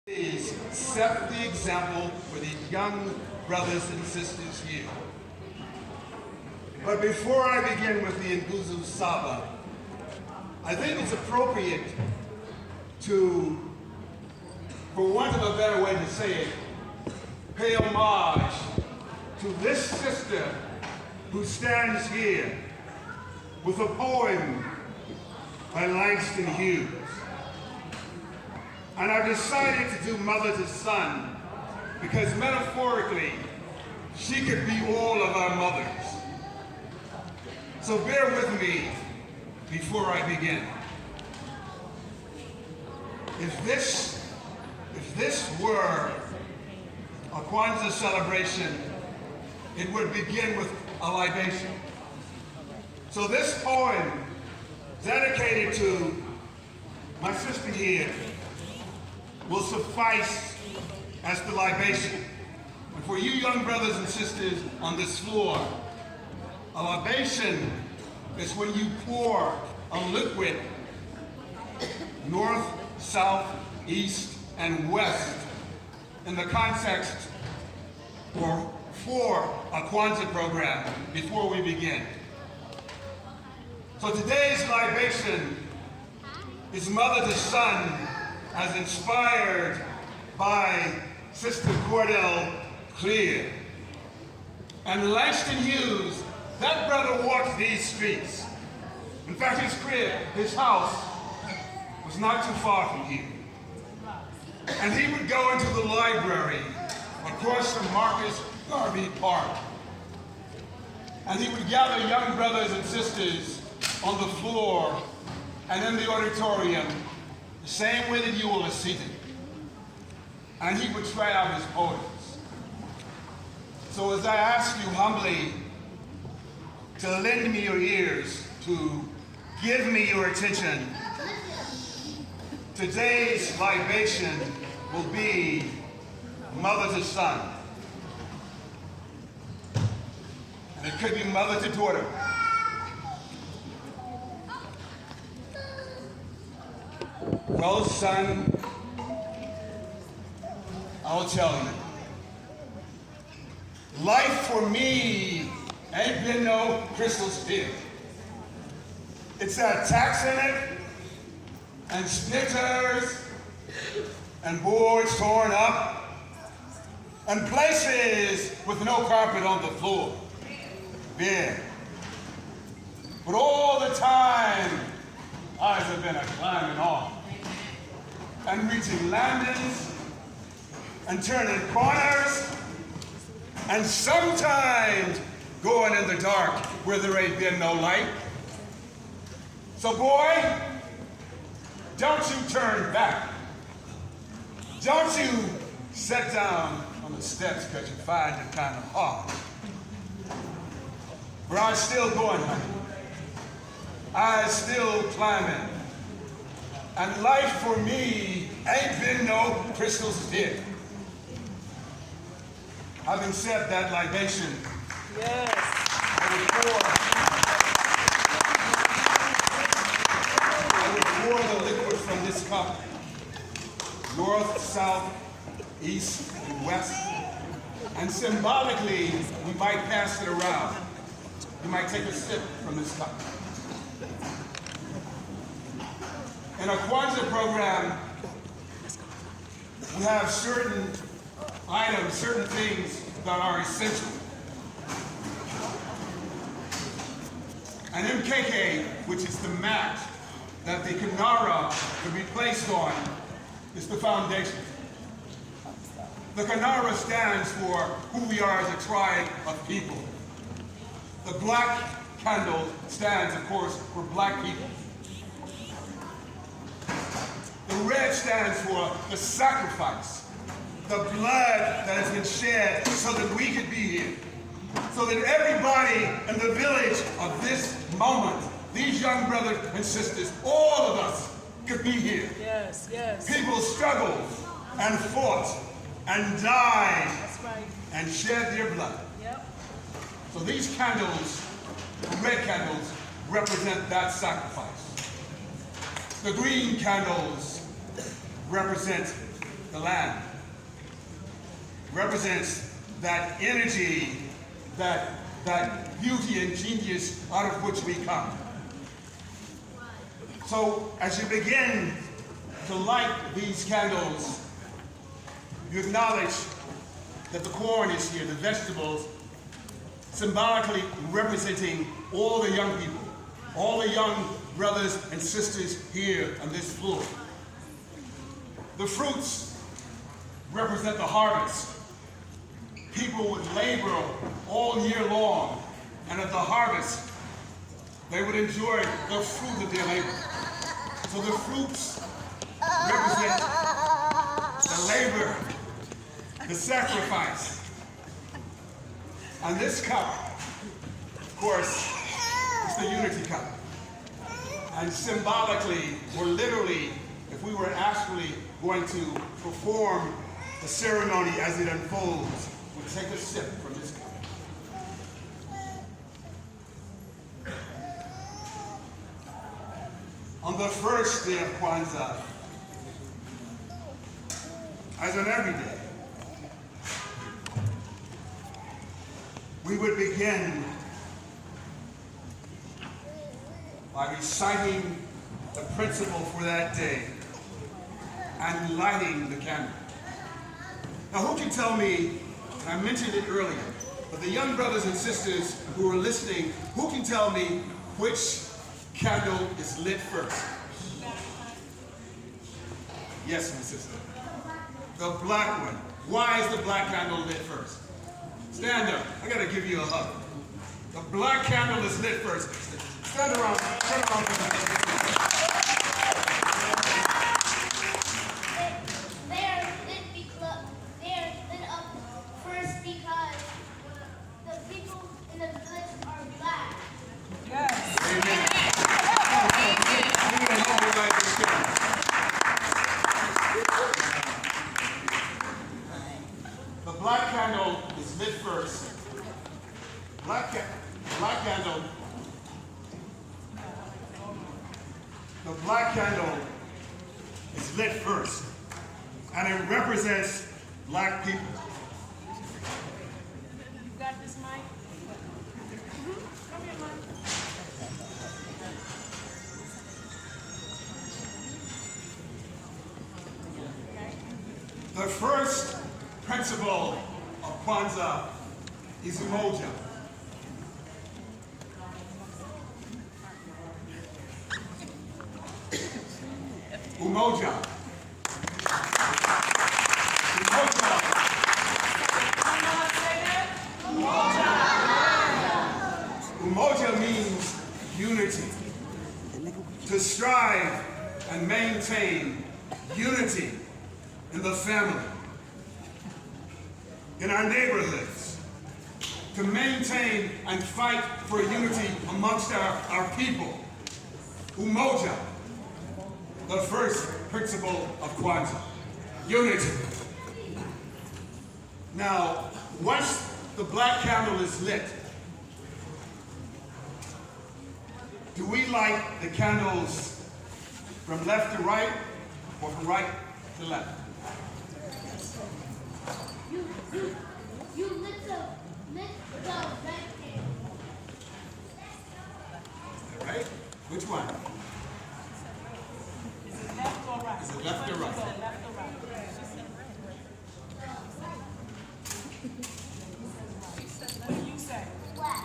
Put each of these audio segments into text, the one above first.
Please set the example for the young brothers and sisters here. But before I begin with the Nguzo Saba, I think it's appropriate to, for want of a better way to say it, pay homage to this sister who stands here with a poem by Langston Hughes. And I've decided to do mother to son because metaphorically, she could be all of our mothers. So bear with me before I begin. If this were a Kwanzaa celebration, it would begin with a libation. So this poem, dedicated to my sister here, will suffice as the libation. And for you young brothers and sisters on this floor, a libation is when you pour a liquid north, south, east, and west in the context or for a Kwanzaa program before we begin. So today's libation is mother to son, as inspired by Sister Cordell Clear. And Langston Hughes, that brother walked these streets. In fact, his crib, his house, was not too far from here. And he would go into the library across from Marcus Garvey Park. And he would gather young brothers and sisters on the floor and in the auditorium, the same way that you all are seated. And he would try out his poems. So as I ask you humbly to lend me your ears, to give me your attention, today's libation will be mother to son. And it could be mother to daughter. Well, son, I'll tell you. Life for me ain't been no crystal sphere. It's had tacks in it, and splinters, and boards torn up, and places with no carpet on the floor. Yeah. But all the time, eyes have been a-climbing on, and reaching landings, and turning corners, and sometimes going in the dark where there ain't been no light. So boy, don't you turn back. Don't you sit down on the steps because you find it kind of hard. But I'm still going, honey. I'm still climbing. And life for me ain't been no crystal sphere. Having said that libation, yes, I would pour the liquid from this cup, north, south, east, and west, and symbolically, we might pass it around. You might take a sip from this cup. In a Kwanzaa program, we have certain items, certain things that are essential. An MKK, which is the mat that the Kinara could be placed on, is the foundation. The Kinara stands for who we are as a tribe of people. The black candle stands, of course, for black people. The red stands for the sacrifice, the blood that has been shed so that we could be here, so that everybody in the village of this moment, these young brothers and sisters, all of us could be here. Yes, yes. People struggled and fought and died. That's right. And shed their blood. Yep. So these candles, the red candles, represent that sacrifice. The green candles represent the land, represents that energy, that beauty and genius out of which we come. So as you begin to light these candles, you acknowledge that the corn is here, the vegetables, symbolically representing all the young people, all the young brothers and sisters here on this floor. The fruits represent the harvest. People would labor all year long, and at the harvest, they would enjoy the fruit of their labor. So the fruits represent the labor, the sacrifice. And this cup, of course, is the unity cup. And symbolically, or literally, if we were actually going to perform the ceremony as it unfolds, we'll take a sip from this cup. On the first day of Kwanzaa, as on every day, we would begin by reciting the principle for that day and lighting the candle. Now, who can tell me, and I mentioned it earlier, but the young brothers and sisters who are listening, who can tell me which candle is lit first? Yes, my sister. The black one. Why is the black candle lit first? Stand up. I gotta give you a hug. The black candle is lit first. Stand around. Turn around. They're lit up first because the people in the village are black. Yes. Amen. The black candle is lit first. Black candle. The black candle is lit first, and it represents black people. You got this, Mike? Come here, Mike. The first principle of Kwanzaa is umoja. Umoja. Umoja means unity. To strive and maintain unity in the family, in our neighborhoods, to maintain and fight for unity amongst our people. Umoja, the first principle of Kwanzaa, unity. Now, once the black candle is lit, do we light the candles from left to right or from right to left? You lit the red candle. All right? Which one? Is it left or right? Is it left or right? Is it left or right? What do you say? Black.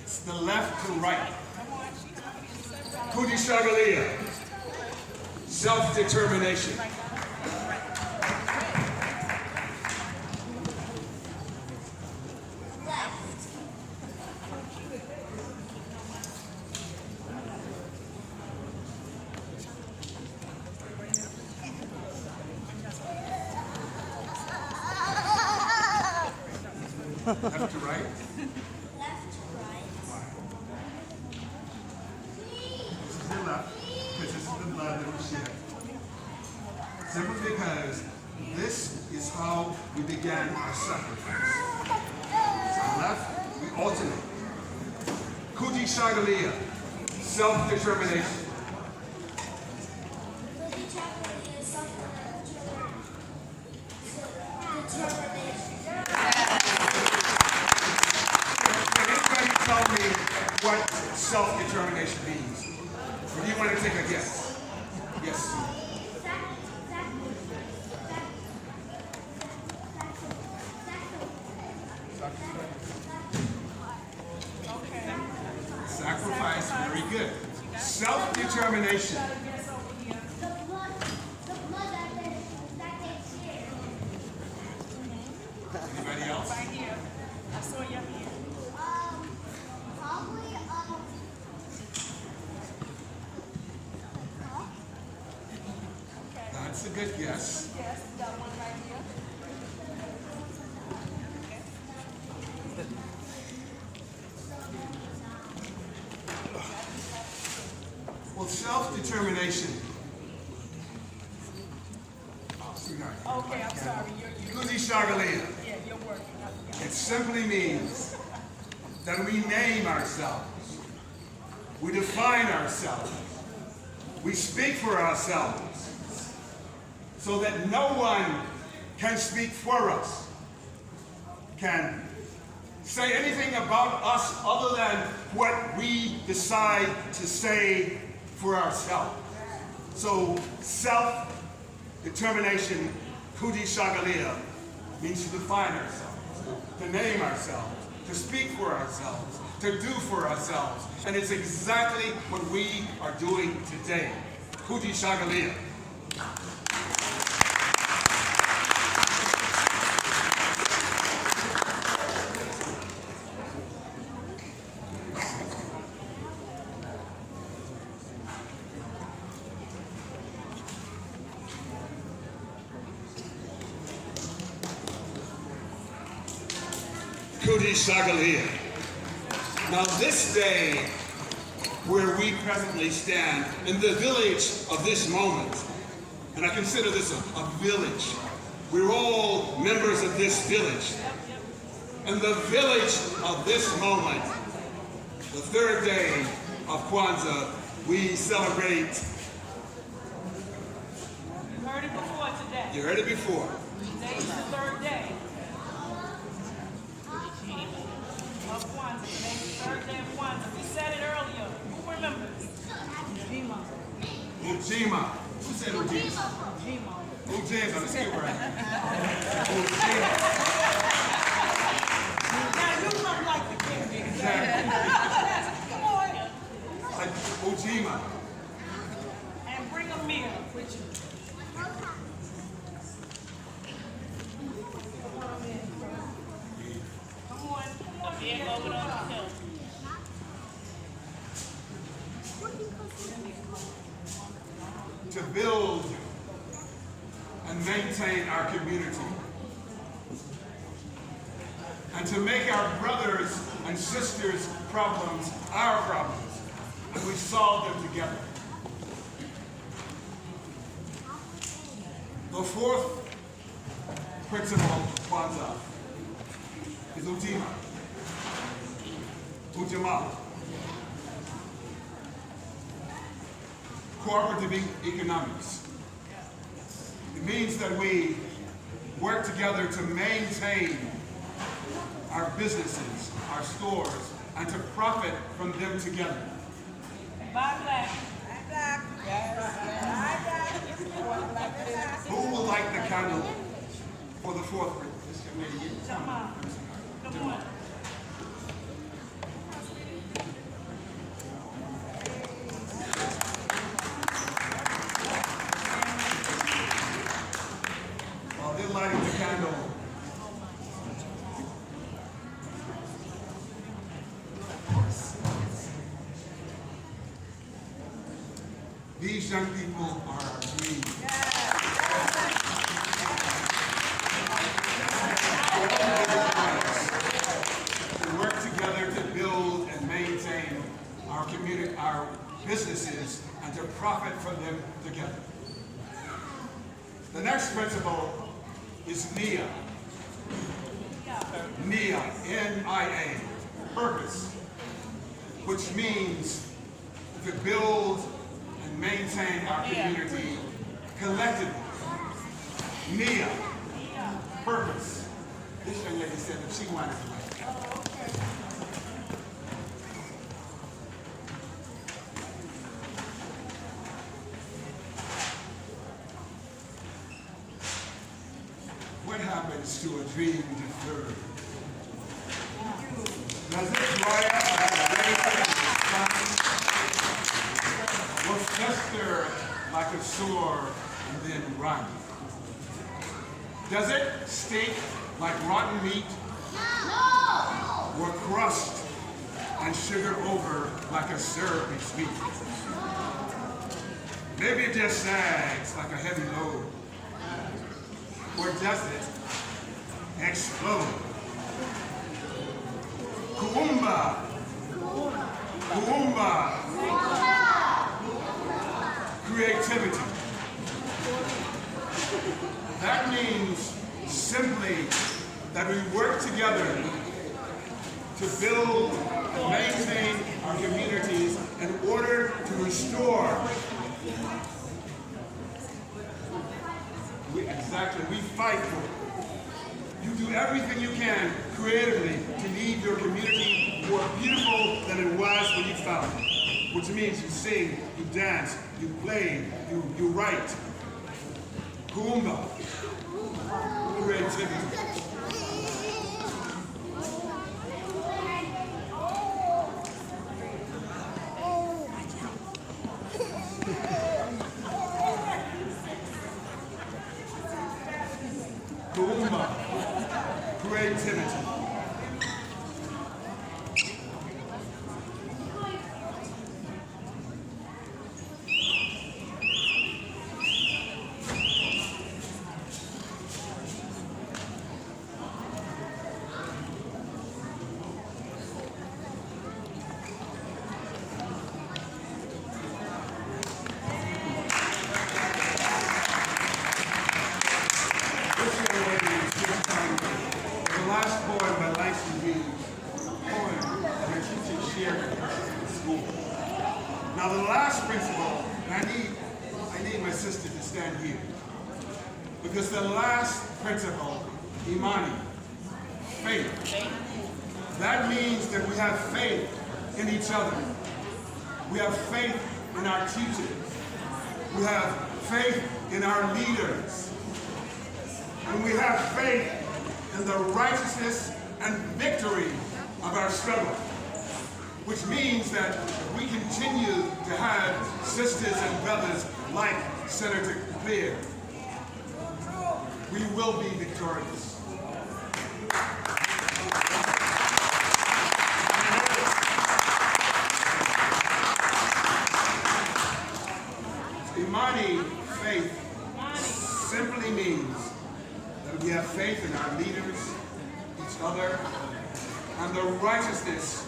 It's the left to right. Come on, she's talking. Kudishagalia, self-determination. Left to right. Left to right. This is the left, because this is the blood that we shed. Simply because this is how we began our sacrifice. So left, we alternate. Kudishagalia, self-determination. Can anybody tell me what self-determination means? Or do you want to take a guess? Yes. Sacrifice, very good. Self-determination. The blood that they share. Anybody else? Right here. I saw your hand. Probably, That's a good guess. Yes, we got one right here. Well, self-determination. Oh, sweetheart. Okay, I'm sorry. You're Kuzi Shagalia. yeah, you're working. I forgot. It simply means that we name ourselves. We define ourselves. We speak for ourselves so that no one can speak for us, can say anything about us other than what we decide to say for ourselves. So self-determination, Kuji Shagalia, means to define ourselves, to name ourselves, to speak for ourselves, to do for ourselves. And it's exactly what we are doing today. Kuji Shagalia. Kuji Shagalia. Now this day, where we presently stand, in the village of this moment, and I consider this a village. We're all members of this village. In the village of this moment, the third day of Kwanzaa, we celebrate. You heard it before today. You heard it before. Today is the third day of Kwanzaa. Today is the third day of Kwanzaa. We said it earlier. Who remembers? Ujima. Ujima. Who said Ujima? Ujima. Ujima. Let's get right. Ujima. Now you look like the king. Exactly. Come on. Like Ujima. And bring a meal with you. Come on. Up here, over the hill. To build and maintain our community. And to make our brothers and sisters' problems our problems. And we solve them together. The fourth principle of Kwanzaa is Ujima. Ujima. Cooperative economics. It means that we work together to maintain our businesses, our stores, and to profit from them together. Buy black. Who would like the candle for the fourth principle? Come on. Come on. While they're lighting the candle, these young people are our dream. To work together to build and maintain our community, our businesses, and to profit from them together. The next principle is NIA. NIA, N-I-A, purpose, which means to build and maintain our community collectively. NIA. purpose. This young lady said that she wanted to write. What happens to a dream deferred? Does it dry up like a razor in the sun? Or fester like a sore and then run? Does it stink like rotten meat? No! Or crust and sugar over like a syrupy sweet? Maybe it just sags like a heavy load. Or does it explode? Kuumba! Kuumba! Creativity. That means simply that we work together to build and maintain our communities in order to restore. We fight for it. You do everything you can creatively to leave your community more beautiful than it was when you found it. Which means you sing, you dance, you play, you write. Kuumba. Creativity. Kuumba. Creativity. The last poem I'd like to read, a poem that my teacher shared with us in school. Now the last principle, and I need my sister to stand here, because the last principle, Imani, faith. That means that we have faith in each other. We have faith in our teachers. We have faith in our leaders. And we have faith in the righteousness and victory of our struggle, which means that if we continue to have sisters and brothers like Senator Clear, we will be victorious. Imani, faith, simply means that we have faith in our leaders, each other, and the righteousness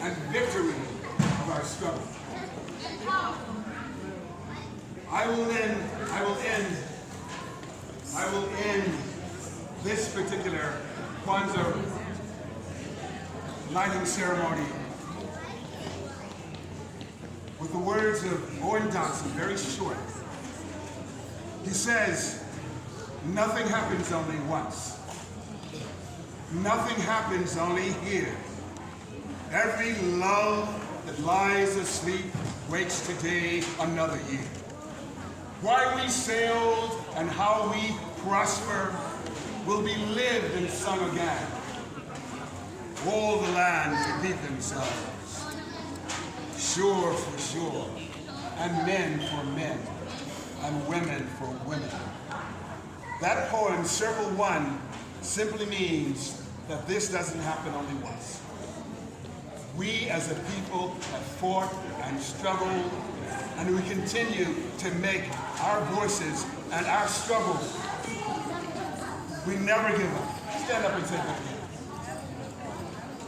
and victory of our struggle. I will end this particular Kwanzaa lighting ceremony with the words of Owen Johnson, very short. He says, "Nothing happens only once. Nothing happens only here. Every love that lies asleep wakes today another year. Why we sailed and how we prosper will be lived and sung again. All the lands repeat themselves, sure for sure, and men for men, and women for women." That poem, Circle One, simply means that this doesn't happen only once. We as a people have fought and struggled, and we continue to make our voices and our struggle. We never give up. Stand up and say that again.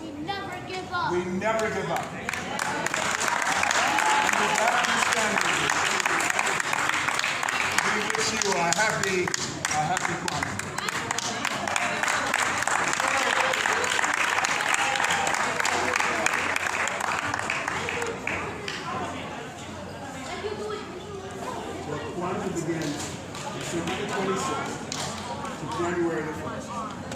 We never give up. We never give up. And with that understanding, we wish you a happy Kwanzaa. So Kwanzaa begins December 26th to January the 1st.